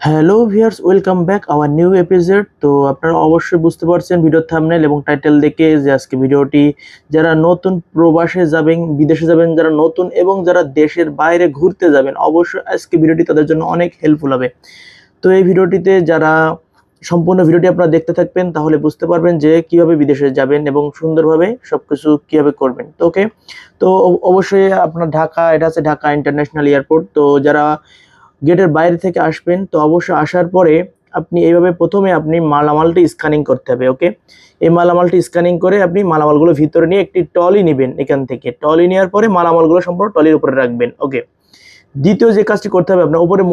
Hello viewers, welcome back our new episode. তো আপনারা অবশ্যই বুঝতে পারছেন ভিডিওর থাম্বনেল এবং টাইটেল দেখে যে আজকে ভিডিওটি যারা নতুন প্রবাসে যাবেন, বিদেশে যাবেন, যারা নতুন এবং যারা দেশের বাইরে ঘুরতে যাবেন, অবশ্যই আজকে ভিডিওটি তাদের জন্য অনেক হেল্পফুল হবে। তো এই ভিডিওটিতে যারা সম্পূর্ণ ভিডিওটি আপনারা দেখতে থাকবেন তাহলে বুঝতে পারবেন যে কিভাবে বিদেশে যাবেন এবং সুন্দরভাবে সবকিছু কিভাবে করবেন। তো ওকে, তো অবশ্যই আপনার ঢাকা, এটা আছে ঢাকা ইন্টারন্যাশনাল এয়ারপোর্ট। তো যারা গেটের বাইরে থেকে আসবেন তো অবশ্যই আসার পরে আপনি এইভাবে প্রথমে আপনি মালামালটি স্ক্যানিং করতে হবে। ওকে, এই মালামালটি স্ক্যানিং করে আপনি মালামালগুলো ভিতরে নিয়ে একটি ট্রলি নেবেন। এখান থেকে ট্রলি নেওয়ার পরে মালামালগুলো সম্পূর্ণ ট্রলির উপরে রাখবেন। ওকে, দ্বিতীয় যে কাজটি করতে হবে, আপনার উপরে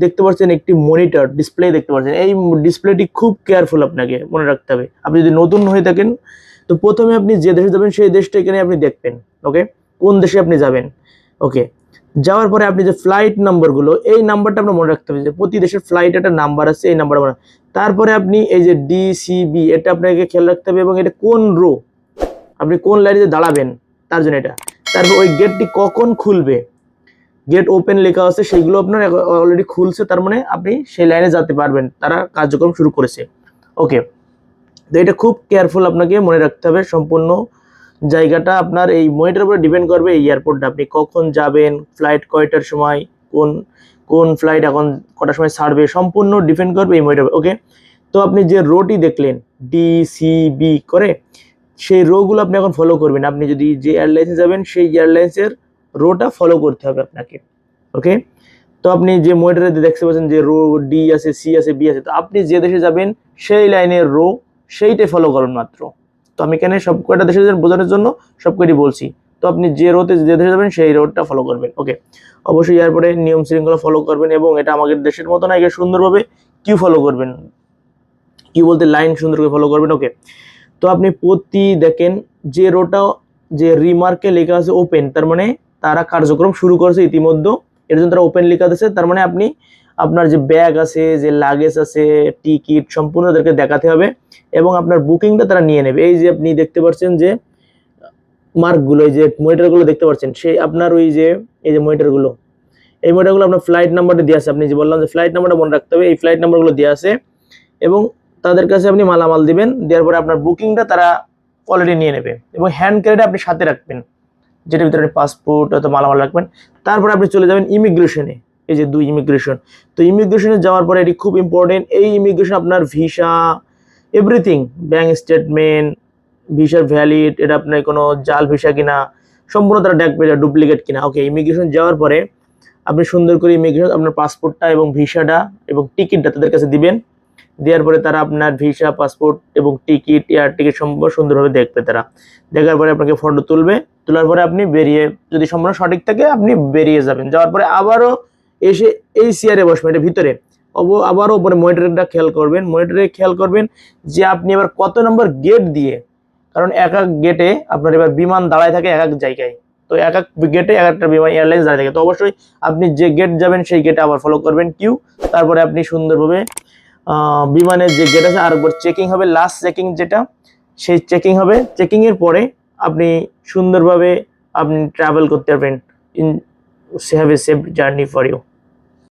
দেখতে পাচ্ছেন একটি মনিটর ডিসপ্লে দেখতে পাচ্ছেন। এই ডিসপ্লেটি খুব কেয়ারফুল আপনাকে মনে রাখতে হবে। আপনি যদি নতুন হয়ে থাকেন তো প্রথমে আপনি যে দেশে যাবেন সেই দেশটা এখানে আপনি দেখবেন। ওকে, কোন দেশে আপনি যাবেন। ওকে, যাওয়ার পরে আপনি যে ফ্লাইট নাম্বারগুলো, এই নাম্বারটা আপনার মনে রাখতে হবে যে প্রতি দেশের ফ্লাইট একটা নাম্বার আছে, এই নাম্বার মনে। তারপরে আপনি এই যে ডিসিবি, এটা আপনাকে খেয়াল রাখতে হবে এবং এটা কোন রো, আপনি কোন লাইনে দাঁড়াবেন তার জন্য এটা। তারপর ওই গেটটি কখন খুলবে, গেট ওপেন লেখা আছে, সেইগুলো আপনার অলরেডি খুলছে, তার মানে আপনি সেই লাইনে যেতে পারবেন, তারা কার্যক্রম শুরু করেছে। ওকে, তো এটা খুব কেয়ারফুল আপনাকে মনে রাখতে হবে। সম্পূর্ণ জায়গাটা আপনার এই মনিটরের উপরে ডিপেন্ড করবে, এই এয়ারপোর্টটা আপনি কখন যাবেন, ফ্লাইট কয়টার সময়, কোন কোন ফ্লাইট এখন কটার সময় ছাড়বে, সম্পূর্ণ ডিপেন্ড করবে এই মনিটর। ওকে, তো আপনি যে রোটি দেখলেন ডিসিবি করে, সেই রোগুলো আপনি এখন ফলো করবেন। আপনি যদি যে এয়ারলাইন্সে যাবেন সেই এয়ারলাইন্সের রোটা ফলো করতে হবে আপনাকে। ওকে, তো আপনি যে মনিটরে দেখতে পাচ্ছেন যে রো ডি আছে, সি আছে, বি আছে, তো আপনি যে দেশে যাবেন সেই লাইনের রো সেইটাই ফলো করবেন মাত্র। তো আমি এখানে সব কয়টা দেশে বোঝানোর জন্য সব কয়টি বলছি। তো আপনি যে রোতে যে দেশে যাবেন সেই রোডটা ফলো করবেন। ওকে, অবশ্যই এয়ারপোর্টে নিয়ম শৃঙ্খলা ফলো করবেন এবং এটা আমাদের দেশের মতো না, একে সুন্দরভাবে কিউ ফলো করবেন। কি বলতে লাইন সুন্দর করে ফলো করবেন। ওকে, তো আপনি প্রতি দেখেন যে রোটা যে রিমার্কে লেখা আছে ওপেন, তার মানে তারা কার্যক্রম শুরু করেছে ইতিমধ্যে। এর জন্য তারা ওপেন লেখা আছে, তার মানে আপনি আপনার যে ব্যাগ আছে, যে লাগেজ আছে, টিকিট সম্পূর্ণ তাদেরকে দেখাতে হবে এবং আপনার বুকিংটা তারা নিয়ে নেবে। এই যে আপনি দেখতে পাচ্ছেন যে মার্কগুলো, এই যে মনিটরগুলো দেখতে পাচ্ছেন, সেই আপনার ওই যে এই যে মনিটরগুলো, এই মনিটরগুলো আপনার ফ্লাইট নাম্বারটা দেওয়া আছে। আপনি যে বললাম যে ফ্লাইট নাম্বারটা মনে রাখতে হবে, এই ফ্লাইট নাম্বারগুলো দেওয়া আছে এবং তাদের কাছে আপনি মালামাল দিবেন। দেওয়ার পরে আপনার বুকিংটা তারা অলরেডি নিয়ে নেবে এবং হ্যান্ড ক্যারিটা আপনি সাথে রাখবেন, যেটার ভিতরে পাসপোর্ট অথবা মালামাল রাখবেন। তারপরে আপনি চলে যাবেন ইমিগ্রেশনে, এই যে 2 ইমিগ্রেশন। তো ইমিগ্রেশনে যাওয়ার পরে এটি খুব ইম্পর্টেন্ট, এই ইমিগ্রেশন আপনার ভিসা এভরিথিং, ব্যাঙ্ক স্টেটমেন্ট, ভিসার ভ্যালিড, এটা আপনার কোনো জাল ভিসা কিনা, সম্পূর্ণ তারা দেখবে ডুপ্লিকেট কিনা। ওকে, ইমিগ্রেশন যাওয়ার পরে আপনি সুন্দর করে ইমিগ্রেশন আপনার পাসপোর্টটা এবং ভিসাটা এবং টিকিটটা তাদের কাছে দিবেন। দেওয়ার পরে তারা আপনার ভিসা, পাসপোর্ট এবং টিকিট, এয়ার টিকিট সম্পূর্ণ সুন্দরভাবে দেখবে। তারা দেখার পরে আপনাকে ফটো তুলবে, তোলার পরে আপনি বেরিয়ে, যদি সম্পূর্ণ সঠিক থাকে আপনি বেরিয়ে যাবেন। যাওয়ার পরে আবারও এসে এই চেয়ারে বসবেন, এটা ভিতরে আবারও উপরে মনিটরটা খেয়াল করবেন। মনিটরে খেয়াল করবেন যে আপনি এবার কত নম্বর গেট দিয়ে, কারণ এক এক গেটে আপনার এবার বিমান দাঁড়ায় থাকে এক এক জায়গায়। তো এক এক গেটে এক একটা বিমান এয়ারলাইন্স দাঁড়িয়ে থাকে। তো অবশ্যই আপনি যে গেট যাবেন সেই গেটে আবার ফলো করবেন কিউ। তারপরে আপনি সুন্দরভাবে বিমানের যে গেট আছে আরেকবার চেকিং হবে, লাস্ট চেকিং যেটা, সেই চেকিং হবে। চেকিংয়ের পরে আপনি সুন্দরভাবে আপনি ট্রাভেল করতে পারবেন। Have a safe journey for you.